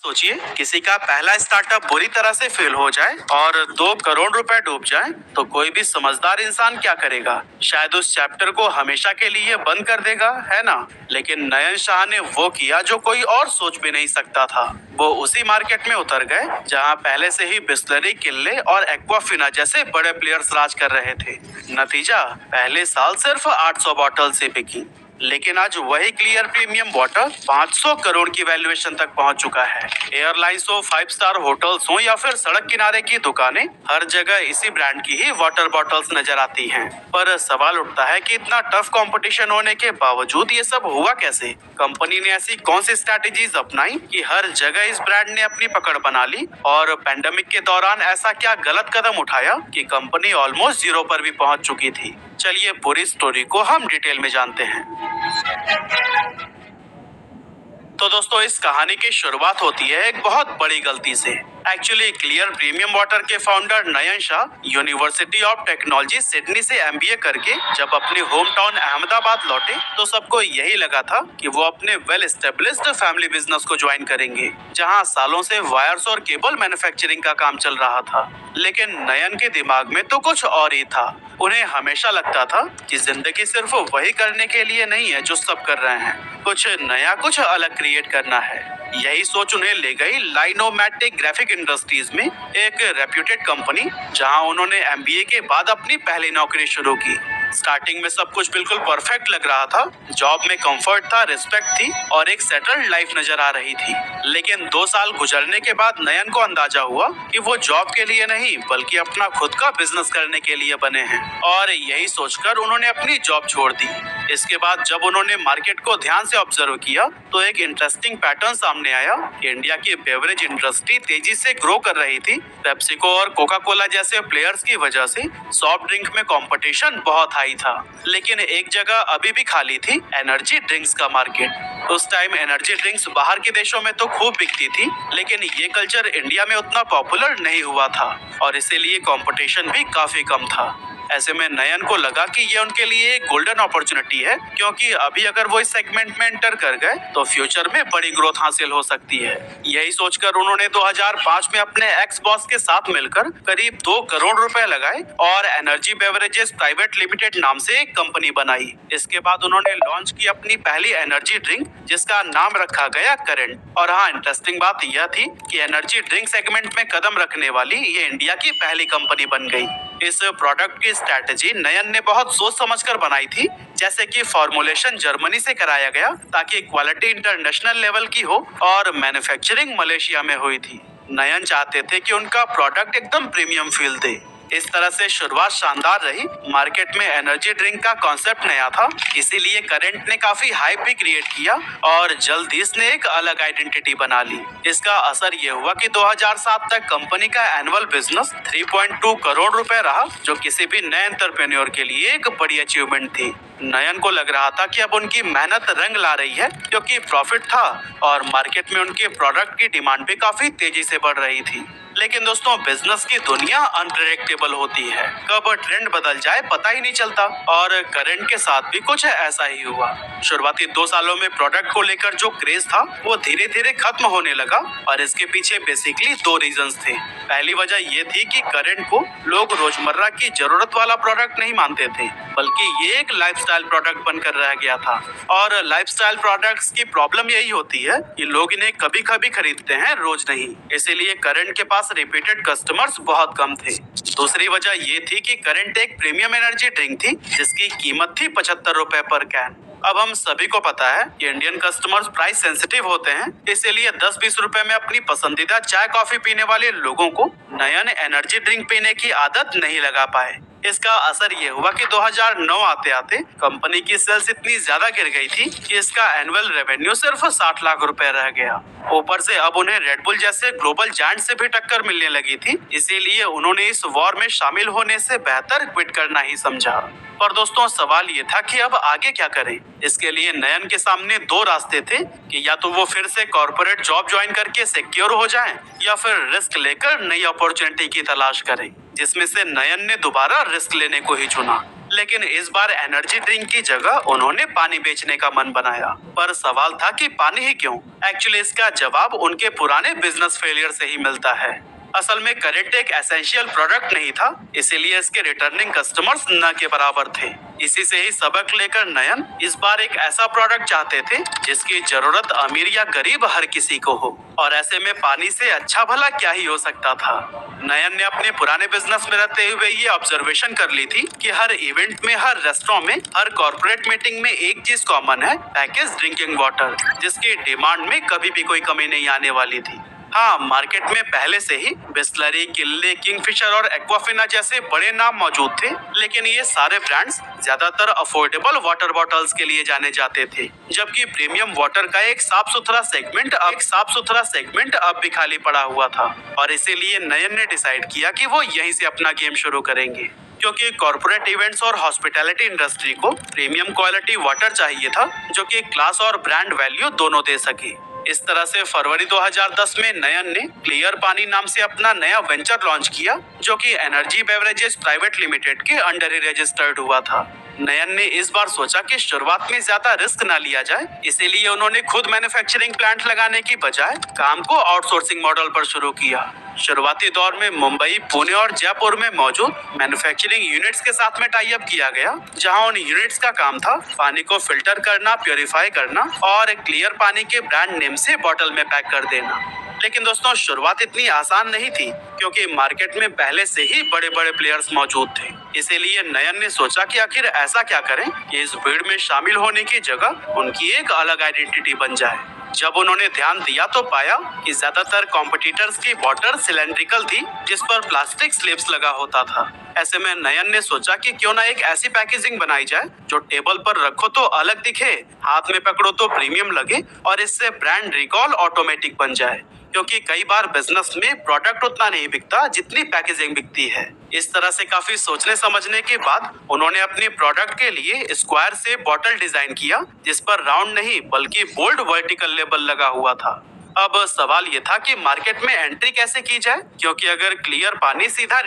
सोचिए किसी का पहला स्टार्टअप बुरी तरह से फेल हो जाए और 2 करोड़ रुपए डूब जाए तो कोई भी समझदार इंसान क्या करेगा? शायद उस चैप्टर को हमेशा के लिए बंद कर देगा, है ना? लेकिन नयन शाह ने वो किया जो कोई और सोच भी नहीं सकता था। वो उसी मार्केट में उतर गए जहां पहले से ही बिस्लरी, किनले और एक्वाफिना जैसे बड़े प्लेयर्स राज कर रहे थे। नतीजा, पहले साल सिर्फ 800 बॉटल से बिकी, लेकिन आज वही क्लियर प्रीमियम वाटर 500 करोड़ की वैल्यूएशन तक पहुंच चुका है। एयरलाइंस हो, 5 स्टार होटल्स हो या फिर सड़क किनारे की दुकानें, हर जगह इसी ब्रांड की ही वाटर बॉटल्स नजर आती हैं। पर सवाल उठता है कि इतना टफ कंपटीशन होने के बावजूद ये सब हुआ कैसे? कंपनी ने ऐसी कौन सी स्ट्रैटेजीज अपनाई कि हर जगह इस ब्रांड ने अपनी पकड़ बना ली? और पैंडेमिक के दौरान ऐसा क्या गलत कदम उठाया कि कंपनी ऑलमोस्ट जीरो पर भी पहुंच चुकी थी? चलिए पूरी स्टोरी को हम डिटेल में जानते हैं। तो दोस्तों, इस कहानी की शुरुआत होती है एक बहुत बड़ी गलती से। एक्चुअली क्लियर प्रीमियम वाटर के founder Nayan Shah university of technology Sydney से एमबीए करके जब अपने होम टाउन अहमदाबाद लौटे तो सबको यही लगा था कि वो अपने वेल एस्टेब्लिश्ड फैमिली बिजनेस को ज्वाइन करेंगे, जहां सालों से वायर्स और केबल मैन्युफैक्चरिंग का काम चल रहा था। लेकिन नयन के दिमाग में तो कुछ और ही था। उन्हें हमेशा लगता था कि जिंदगी सिर्फ वही करने के लिए नहीं है जो सब कर रहे हैं, कुछ नया, कुछ अलग क्रिएट करना है। यही सोच उन्हें ले गई लाइनोमैटिक ग्राफिक इंडस्ट्रीज में, एक रेप्यूटेड कंपनी, जहां उन्होंने एमबीए के बाद अपनी पहली नौकरी शुरू की। स्टार्टिंग में सब कुछ बिल्कुल परफेक्ट लग रहा था। जॉब में कंफर्ट था, रिस्पेक्ट थी और एक सेटल्ड लाइफ नजर आ रही थी। लेकिन 2 साल गुजरने के बाद नयन को अंदाजा हुआ कि वो जॉब के लिए नहीं बल्कि अपना खुद का बिजनेस करने के लिए बने हैं, और यही सोचकर उन्होंने अपनी जॉब छोड़ दी। इसके बाद जब उन्होंने मार्केट को ध्यान से ऑब्जर्व किया तो एक इंटरेस्टिंग पैटर्न सामने आया कि इंडिया की बेवरेज इंडस्ट्री तेजी से ग्रो कर रही थी। पेप्सिको और कोका कोला जैसे प्लेयर्स की वजह से सॉफ्ट ड्रिंक में कंपटीशन बहुत हाई था, लेकिन एक जगह अभी भी खाली थी, एनर्जी ड्रिंक्स का मार्केट। उस टाइम एनर्जी ड्रिंक्स बाहर के देशों में तो खूब बिकती थी, लेकिन ये कल्चर इंडिया में उतना पॉपुलर नहीं हुआ था और इसीलिए कंपटीशन भी काफी कम था। ऐसे में नयन को लगा कि ये उनके लिए एक गोल्डन अपॉर्चुनिटी है, क्योंकि अभी अगर वो इस सेगमेंट में एंटर कर गए तो फ्यूचर में बड़ी ग्रोथ हासिल हो सकती है। यही सोचकर उन्होंने 2005 में अपने एक्स बॉस के साथ मिलकर करीब 2 करोड़ रुपए लगाए और एनर्जी बेवरेजेस प्राइवेट लिमिटेड नाम से एक कंपनी बनाई। इसके बाद उन्होंने लॉन्च की अपनी पहली एनर्जी ड्रिंक, जिसका नाम रखा गया करंट। और हाँ, इंटरेस्टिंग बात यह थी कि एनर्जी ड्रिंक सेगमेंट में कदम रखने वाली ये इंडिया की पहली कंपनी बन गई। इस प्रोडक्ट की स्ट्रैटेजी नयन ने बहुत सोच समझकर बनाई थी, जैसे कि फॉर्मुलेशन जर्मनी से कराया गया ताकि क्वालिटी इंटरनेशनल लेवल की हो और मैन्युफैक्चरिंग मलेशिया में हुई थी। नयन चाहते थे कि उनका प्रोडक्ट एकदम प्रीमियम फील दे। इस तरह से शुरुआत शानदार रही। मार्केट में एनर्जी ड्रिंक का कॉन्सेप्ट नया था, इसीलिए करंट ने काफी हाइप भी क्रिएट किया और जल्द ही इसने एक अलग आइडेंटिटी बना ली। इसका असर ये हुआ कि 2007 तक कंपनी का एनुअल बिजनेस 3.2 करोड़ रुपए रहा, जो किसी भी नए एंटरप्रेन्योर के लिए एक बड़ी अचीवमेंट थी। नयन को लग रहा था कि अब उनकी मेहनत रंग ला रही है, क्योंकि प्रॉफिट था और मार्केट में उनके प्रोडक्ट की डिमांड भी काफी तेजी से बढ़ रही थी। लेकिन दोस्तों, बिजनेस की दुनिया अनप्रेडिक्टेबल होती है, कब ट्रेंड बदल जाए पता ही नहीं चलता, और करंट के साथ भी कुछ ऐसा ही हुआ। शुरुआती 2 सालों में प्रोडक्ट को लेकर जो क्रेज था वो धीरे धीरे खत्म होने लगा, और इसके पीछे बेसिकली 2 रीजंस थे। पहली वजह ये थी कि करंट को लोग रोजमर्रा की जरूरत वाला प्रोडक्ट नहीं मानते थे, बल्कि ये एक लाइफस्टाइल प्रोडक्ट बनकर रह गया था। और लाइफस्टाइल प्रोडक्ट्स की प्रॉब्लम यही होती है कि लोग इन्हें कभी कभी खरीदते हैं, रोज नहीं। इसीलिए करंट के पास रिपीटेड कस्टमर्स बहुत कम थे। दूसरी वजह ये थी कि करंट एक प्रीमियम एनर्जी ड्रिंक थी जिसकी कीमत थी 75 रुपए पर कैन। अब हम सभी को पता है कि इंडियन कस्टमर्स प्राइस सेंसिटिव होते हैं, इसीलिए 10-20 रुपए में अपनी पसंदीदा चाय कॉफी पीने वाले लोगों को नयन एनर्जी ड्रिंक पीने की आदत नहीं लगा पाए। इसका असर ये हुआ कि 2009 आते आते कंपनी की सेल्स इतनी ज्यादा गिर गई थी कि इसका एनुअल रेवेन्यू सिर्फ 60 लाख रुपए रह गया। ऊपर से अब उन्हें रेडबुल जैसे ग्लोबल जायंट से भी टक्कर मिलने लगी थी, इसीलिए उन्होंने इस वॉर में शामिल होने से बेहतर क्विट करना ही समझा। पर दोस्तों, सवाल ये था कि अब आगे क्या करें। इसके लिए नयन के सामने 2 रास्ते थे कि या तो वो फिर से कॉर्पोरेट जॉब ज्वाइन करके सिक्योर हो जाएं, या फिर रिस्क लेकर नई अपॉर्चुनिटी की तलाश करें, जिसमें से नयन ने दोबारा रिस्क लेने को ही चुना। लेकिन इस बार एनर्जी ड्रिंक की जगह उन्होंने पानी बेचने का मन बनाया। पर सवाल था कि पानी ही क्यों? एक्चुअली इसका जवाब उनके पुराने बिजनेस फेलियर से ही मिलता है। असल में करंट एक एसेंशियल प्रोडक्ट नहीं था, इसीलिए इसके रिटर्निंग कस्टमर्स न के बराबर थे। इसी से ही सबक लेकर नयन इस बार एक ऐसा प्रोडक्ट चाहते थे जिसकी जरूरत अमीर या गरीब हर किसी को हो, और ऐसे में पानी से अच्छा भला क्या ही हो सकता था। नयन ने अपने पुराने बिजनेस में रहते हुए ये ऑब्जर्वेशन कर ली थी कि हर इवेंट में, हर रेस्टोरेंट में, हर कॉर्पोरेट मीटिंग में एक चीज कॉमन है, पैकेज ड्रिंकिंग वाटर, जिसकी डिमांड में कभी भी कोई कमी नहीं आने वाली थी। हाँ, मार्केट में पहले से ही बिस्लरी, किल्ले, किंगफिशर और एक्वाफिना जैसे बड़े नाम मौजूद थे, लेकिन ये सारे ब्रांड्स ज्यादातर अफोर्डेबल वाटर बॉटल्स के लिए जाने जाते थे, जबकि प्रीमियम वाटर का एक साफ सुथरा सेगमेंट अब भी खाली पड़ा हुआ था। और इसीलिए नयन ने डिसाइड किया कि वो यहीं से अपना गेम शुरू करेंगे, क्योंकि कॉर्पोरेट इवेंट्स और हॉस्पिटैलिटी इंडस्ट्री को प्रीमियम क्वालिटी वाटर चाहिए था जो कि क्लास और ब्रांड वैल्यू दोनों दे सके। इस तरह से फरवरी 2010 में नयन ने क्लियर पानी नाम से अपना नया वेंचर लॉन्च किया, जो कि एनर्जी बेवरेजेस प्राइवेट लिमिटेड के अंडर ही रजिस्टर्ड हुआ था। नयन ने इस बार सोचा कि शुरुआत में ज्यादा रिस्क ना लिया जाए, इसीलिए उन्होंने खुद मैन्युफैक्चरिंग प्लांट लगाने की बजाय काम को आउटसोर्सिंग मॉडल पर शुरू किया। शुरुआती दौर में मुंबई, पुणे और जयपुर में मौजूद मैन्युफैक्चरिंग यूनिट्स के साथ में टाई अप किया गया, जहां उन यूनिट्स का काम था पानी को फिल्टर करना, प्योरीफाई करना और क्लियर पानी के ब्रांड नेम से बॉटल में पैक कर देना। लेकिन दोस्तों, शुरुआत इतनी आसान नहीं थी, क्योंकि मार्केट में पहले से ही बड़े बड़े प्लेयर्स मौजूद थे। इसीलिए नयन ने सोचा कि आखिर ऐसा क्या करें कि इस भीड़ में शामिल होने की जगह उनकी एक अलग आइडेंटिटी बन जाए। जब उन्होंने ध्यान दिया तो पाया कि ज्यादातर कॉम्पिटिटर्स की बॉटल सिलेंड्रिकल थी, जिस पर प्लास्टिक स्लिप्स लगा होता था। ऐसे में नयन ने सोचा कि क्यों ना एक ऐसी पैकेजिंग बनाई जाए जो टेबल पर रखो तो अलग दिखे, हाथ में पकड़ो तो प्रीमियम लगे, और इससे ब्रांड रिकॉल ऑटोमेटिक बन जाए, क्योंकि कई बार बिजनेस में प्रोडक्ट उतना नहीं बिकता जितनी पैकेजिंग बिकती है। इस तरह से काफी सोचने समझने के बाद उन्होंने अपने प्रोडक्ट के लिए स्क्वायर से बॉटल डिजाइन किया, जिस पर राउंड नहीं बल्कि बोल्ड वर्टिकल लेबल लगा हुआ था। अब सवाल ये था कि मार्केट में एंट्री कैसे की जाए, क्योंकि अगर क्लियर पानी सीधा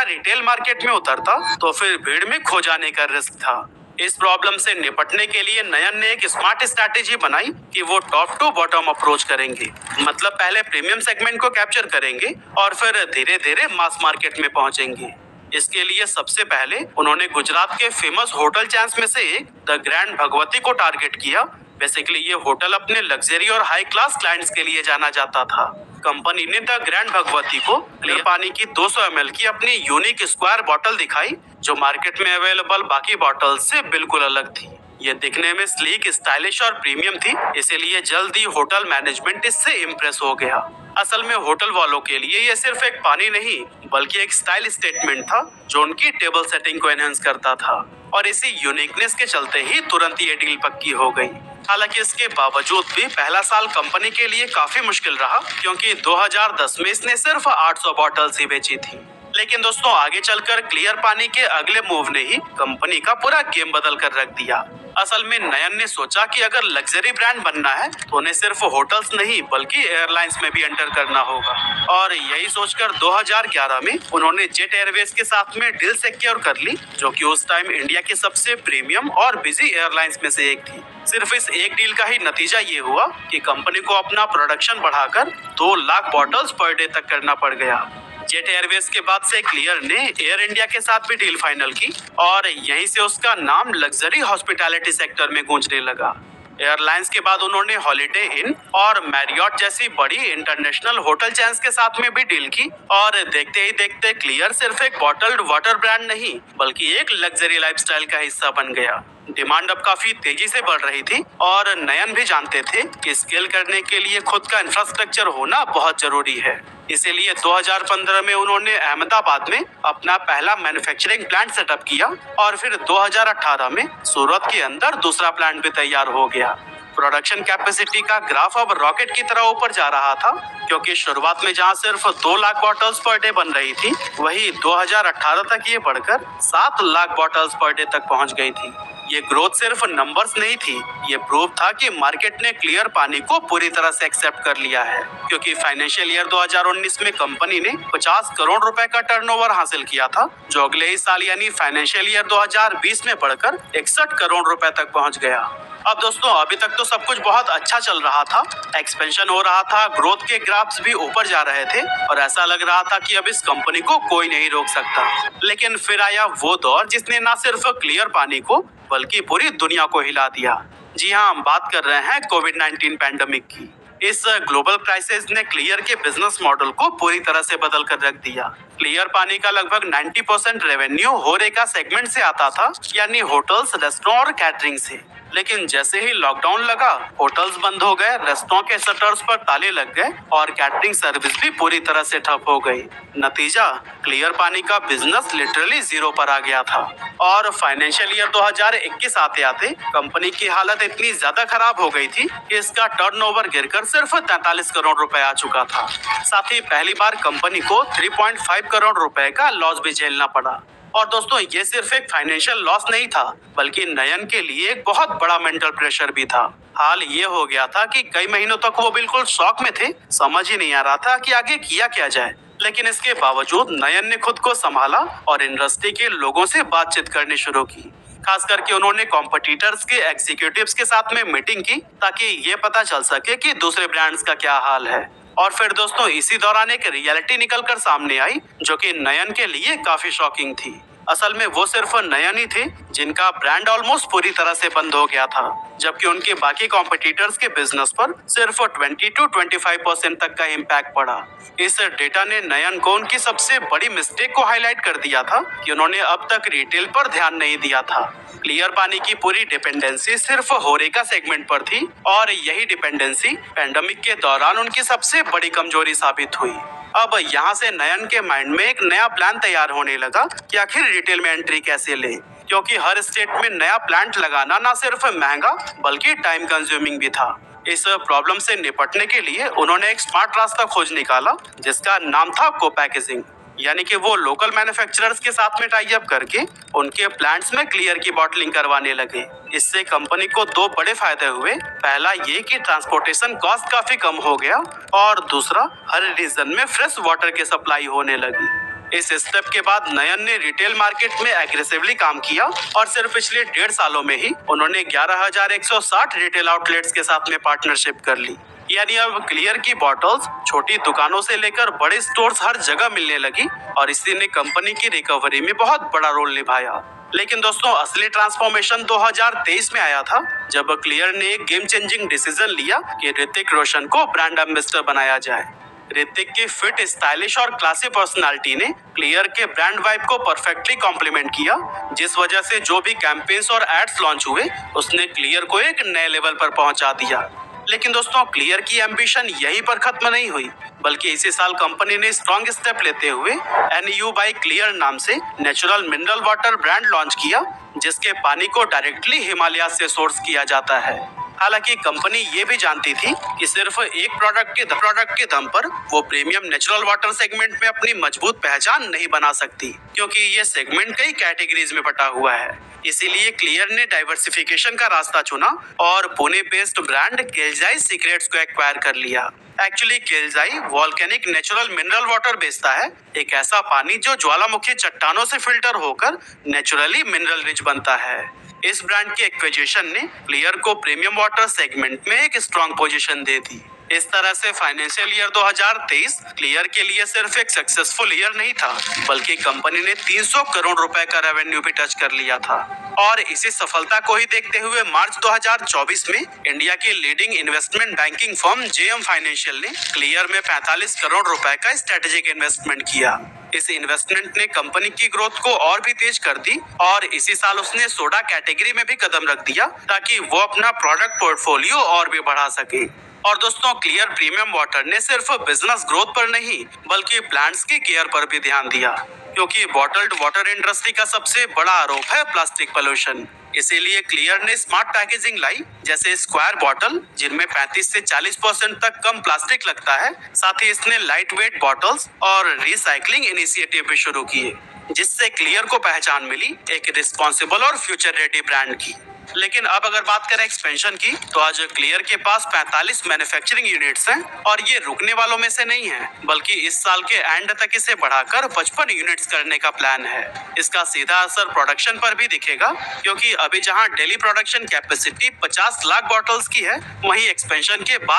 रिटेल मार्केट में उतरता तो फिर भीड़ में खो जाने का रिस्क था। इस प्रॉब्लम से निपटने के लिए नयन ने एक स्मार्ट स्ट्रैटेजी बनाई कि वो टॉप टू बॉटम अप्रोच करेंगे, मतलब पहले प्रीमियम सेगमेंट को कैप्चर करेंगे और फिर धीरे धीरे मास मार्केट में पहुंचेंगे। इसके लिए सबसे पहले उन्होंने गुजरात के फेमस होटल चेन्स में से एक द ग्रैंड भगवती को टारगेट किया। बेसिकली ये होटल अपने लग्जरी और हाई क्लास क्लाइंट्स के लिए जाना जाता था। कंपनी ने द ग्रैंड भगवती को क्लियर पानी की 200 ml की अपनी यूनिक स्क्वायर बॉटल दिखाई, जो मार्केट में अवेलेबल बाकी बॉटल से बिल्कुल अलग थी। ये दिखने में स्लीक, स्टाइलिश और प्रीमियम थी, इसीलिए जल्दी होटल मैनेजमेंट इससे इम्प्रेस हो गया। असल में होटल वालों के लिए ये सिर्फ एक पानी नहीं बल्कि एक स्टाइल स्टेटमेंट था, जो उनकी टेबल सेटिंग को एनहांस करता था। और इसी यूनिकनेस के चलते ही तुरंत ये डील पक्की हो गई। हालांकि इसके बावजूद भी पहला साल कंपनी के लिए काफी मुश्किल रहा, क्योंकि 2010 में इसने सिर्फ 800 बॉटल्स ही बेची थी। लेकिन दोस्तों, आगे चलकर क्लियर पानी के अगले मूव ने ही कंपनी का पूरा गेम बदल कर रख दिया। असल में नयन ने सोचा कि अगर लग्जरी ब्रांड बनना है तो उन्हें सिर्फ होटल्स नहीं बल्कि एयरलाइंस में भी एंटर करना होगा। और यही सोचकर 2011 में उन्होंने जेट एयरवेज के साथ में डील सिक्योर कर ली, जो कि उस टाइम इंडिया की सबसे प्रीमियम और बिजी एयरलाइंस में से एक थी। सिर्फ इस एक डील का ही नतीजा ये हुआ कि कंपनी को अपना प्रोडक्शन बढ़ाकर 2 लाख बॉटल्स पर डे तक करना पड़ गया। जेट एयरवेज के बाद से क्लियर ने एयर इंडिया के साथ भी डील फाइनल की, और यहीं से उसका नाम लग्जरी हॉस्पिटैलिटी सेक्टर में गूंजने लगा। एयरलाइंस के बाद उन्होंने हॉलिडे इन और मैरियट जैसी बड़ी इंटरनेशनल होटल चेन्स के साथ में भी डील की, और देखते ही देखते क्लियर सिर्फ एक बॉटल्ड वाटर ब्रांड नहीं बल्कि एक लग्जरी लाइफस्टाइल का हिस्सा बन गया। डिमांड अब काफी तेजी से बढ़ रही थी, और नयन भी जानते थे कि स्केल करने के लिए खुद का इंफ्रास्ट्रक्चर होना बहुत जरूरी है। इसीलिए 2015 में उन्होंने अहमदाबाद में अपना पहला मैन्युफैक्चरिंग प्लांट सेटअप किया, और फिर 2018 में सूरत के अंदर दूसरा प्लांट भी तैयार हो गया। प्रोडक्शन कैपेसिटी का ग्राफ अब रॉकेट की तरह ऊपर जा रहा था, क्योंकि शुरुआत में जहां सिर्फ 2 लाख बॉटल्स पर डे बन रही थी, वही 2018 तक ये बढ़कर 7 लाख बॉटल्स पर डे तक पहुंच गई थी। ये ग्रोथ सिर्फ नंबर्स नहीं थी, ये प्रूफ था कि मार्केट ने क्लियर पानी को पूरी तरह से एक्सेप्ट कर लिया है, क्योंकि फाइनेंशियल ईयर 2019 में कंपनी ने 50 करोड़ रुपए का टर्नओवर हासिल किया था, जो अगले ही साल यानी फाइनेंशियल ईयर 2020 में बढ़कर 61 करोड़ रुपए तक पहुंच गया। अब दोस्तों, अभी तक तो सब कुछ बहुत अच्छा चल रहा था, एक्सपेंशन हो रहा था, ग्रोथ के ग्राफ्स भी ऊपर जा रहे थे और ऐसा लग रहा था कि अब इस कंपनी को कोई नहीं रोक सकता। लेकिन फिर आया वो दौर जिसने न सिर्फ क्लियर पानी को बल्कि पूरी दुनिया को हिला दिया। जी हाँ, हम बात कर रहे हैं कोविड-19 पैंडेमिक की। इस ग्लोबल क्राइसिस ने क्लियर के बिजनेस मॉडल को पूरी तरह से बदल कर रख दिया। क्लियर पानी का लगभग 90% रेवेन्यू होरेका सेगमेंट से आता था, यानी होटल्स, रेस्टोरेंट और कैटरिंग से। लेकिन जैसे ही लॉकडाउन लगा, होटल्स बंद हो गए, रेस्टोरेंट के शटर्स पर ताले लग गए और कैटरिंग सर्विस भी पूरी तरह से ठप हो गई। नतीजा, क्लियर पानी का बिजनेस लिटरली जीरो पर आ गया था और फाइनेंशियल ईयर 2021 आते आते कंपनी की हालत इतनी ज्यादा खराब हो गई थी कि इसका टर्नओवर गिरकर सिर्फ 43 करोड़ रुपए आ चुका था। साथ ही पहली बार कंपनी को 3.5 करोड़ रुपए का लॉस भी झेलना पड़ा। और दोस्तों, ये सिर्फ एक फाइनेंशियल लॉस नहीं था, बल्कि नयन के लिए एक बहुत बड़ा मेंटल प्रेशर भी था। हाल ये हो गया था कि कई महीनों तक वो बिल्कुल शॉक में थे, समझ ही नहीं आ रहा था कि आगे किया क्या जाए। लेकिन इसके बावजूद नयन ने खुद को संभाला और इंडस्ट्री के लोगों से बातचीत करनी शुरू की। खास करके उन्होंने कॉम्पिटिटर्स के एग्जीक्यूटिव्स के साथ में मीटिंग की, ताकि ये पता चल सके कि दूसरे ब्रांड्स का क्या हाल है। और फिर दोस्तों, इसी दौरान एक रियलिटी निकल कर सामने आई, जो कि नयन के लिए काफी शॉकिंग थी। असल में वो सिर्फ नयन ही थे जिनका ब्रांड ऑलमोस्ट पूरी तरह से बंद हो गया था, जबकि उनके बाकी कॉम्पिटिटर्स के बिजनेस पर सिर्फ 20 to 25% तक का इम्पैक्ट पड़ा। इस डेटा ने नयन को उनकी सबसे बड़ी मिस्टेक को हाईलाइट कर दिया था कि उन्होंने अब तक रिटेल पर ध्यान नहीं दिया था। क्लियर पानी की पूरी डिपेंडेंसी सिर्फ होरेका सेगमेंट पर थी और यही डिपेंडेंसी पैंडेमिक के दौरान उनकी सबसे बड़ी कमजोरी साबित हुई। अब यहाँ से नयन के माइंड में एक नया प्लान तैयार होने लगा कि आखिर रिटेल में एंट्री कैसे ले, क्योंकि हर स्टेट में नया प्लांट लगाना न सिर्फ महंगा बल्कि टाइम कंज्यूमिंग भी था। इस प्रॉब्लम से निपटने के लिए उन्होंने एक स्मार्ट रास्ता खोज निकाला, जिसका नाम था को पैकेजिंग। यानी कि वो लोकल मैन्युफैक्चरर्स के साथ में टाई अप करके उनके प्लांट्स में क्लियर की बॉटलिंग करवाने लगे। इससे कंपनी को दो बड़े फायदे हुए। पहला ये कि ट्रांसपोर्टेशन कॉस्ट काफी कम हो गया और दूसरा, हर रीजन में फ्रेश वाटर की सप्लाई होने लगी। इस स्टेप के बाद नयन ने रिटेल मार्केट में एग्रेसिवली काम किया और सिर्फ पिछले 1.5 सालों में ही उन्होंने 11,160 रिटेल आउटलेट्स के साथ में पार्टनरशिप कर ली। यानी अब क्लियर की बॉटल्स छोटी दुकानों से लेकर बड़े स्टोर्स हर जगह मिलने लगी और इसी ने कंपनी की रिकवरी में बहुत बड़ा रोल निभाया। लेकिन दोस्तों, असली ट्रांसफॉर्मेशन 2023 में आया था, जब क्लियर ने एक गेम चेंजिंग डिसीजन लिया कि ऋतिक रोशन को ब्रांड एम्बेसडर बनाया जाए। ऋतिक की फिट, स्टाइलिश और क्लासी पर्सनालिटी ने क्लियर के ब्रांड वाइब को परफेक्टली कॉम्प्लीमेंट किया, जिस वजह से जो भी कैंपेन्स और एड्स लॉन्च हुए उसने क्लियर को एक नए लेवल पर पहुंचा दिया। लेकिन दोस्तों, क्लियर की एम्बिशन यहीं पर खत्म नहीं हुई, बल्कि इसी साल कंपनी ने स्ट्रॉन्ग स्टेप लेते हुए NU by क्लियर नाम से natural mineral water brand launch किया, जिसके पानी को डायरेक्टली हिमालय से सोर्स किया जाता है। हालांकि कंपनी ये भी जानती थी कि सिर्फ एक प्रोडक्ट के दम पर वो प्रीमियम नेचुरल वाटर सेगमेंट में अपनी मजबूत पहचान नहीं बना सकती, क्योंकि ये सेगमेंट कई कैटेगरीज में बटा हुआ है। इसीलिए क्लियर ने डाइवर्सिफिकेशन का रास्ता चुना और Pune based brand Kelzai secrets को एक्वायर कर लिया। Actually Kelzai volcanic natural mineral water बेचता है, एक ऐसा पानी जो ज्वालामुखी चट्टानों से फिल्टर होकर नेचुरली मिनरल रिच बनता है। इस ब्रांड की एक्विजिशन ने क्लियर को प्रीमियम वाटर सेगमेंट में एक स्ट्रॉन्ग पोजीशन दे दी। इस तरह से फाइनेंशियल ईयर 2023 क्लियर के लिए सिर्फ एक सक्सेसफुल ईयर नहीं था, बल्कि कंपनी ने 300 करोड़ रुपए का रेवेन्यू भी टच कर लिया था। और इसी सफलता को ही देखते हुए मार्च 2024 में इंडिया की leading investment banking firm JM financial ने क्लियर में 45 करोड़ रुपए का स्ट्रेटेजिक इन्वेस्टमेंट किया। इस इन्वेस्टमेंट ने कंपनी की ग्रोथ को और भी तेज कर दी और इसी साल उसने सोडा कैटेगरी में भी कदम रख दिया, ताकि वो अपना प्रोडक्ट पोर्टफोलियो और भी बढ़ा सके। और दोस्तों, क्लियर प्रीमियम वाटर ने सिर्फ बिजनेस ग्रोथ पर नहीं, बल्कि प्लांट्स की केयर पर भी ध्यान दिया, क्योंकि बॉटल्ड वाटर इंडस्ट्री का सबसे बड़ा आरोप है प्लास्टिक पोल्यूशन। इसीलिए क्लियर ने स्मार्ट पैकेजिंग लाई, जैसे स्क्वायर बॉटल जिनमें 35 से 40% तक कम प्लास्टिक लगता है। साथ ही इसने लाइट वेट बॉटल्स और रिसाइकलिंग इनिशिएटिव भी शुरू किए, जिससे क्लियर को पहचान मिली एक रिस्पॉन्सिबल और फ्यूचर रेडी ब्रांड की। लेकिन अब अगर बात करें एक्सपेंशन की, तो आज क्लियर के पास 45 मैन्युफैक्चरिंग यूनिट्स हैं और ये रुकने वालों में से नहीं है, बल्कि इस साल के एंड तक इसे बढ़ाकर 55 यूनिट्स करने का प्लान है। इसका सीधा असर प्रोडक्शन पर भी दिखेगा, क्योंकि अभी जहां daily production capacity 50 lakh bottles की है, वहीं एक्सपेंशन के बाद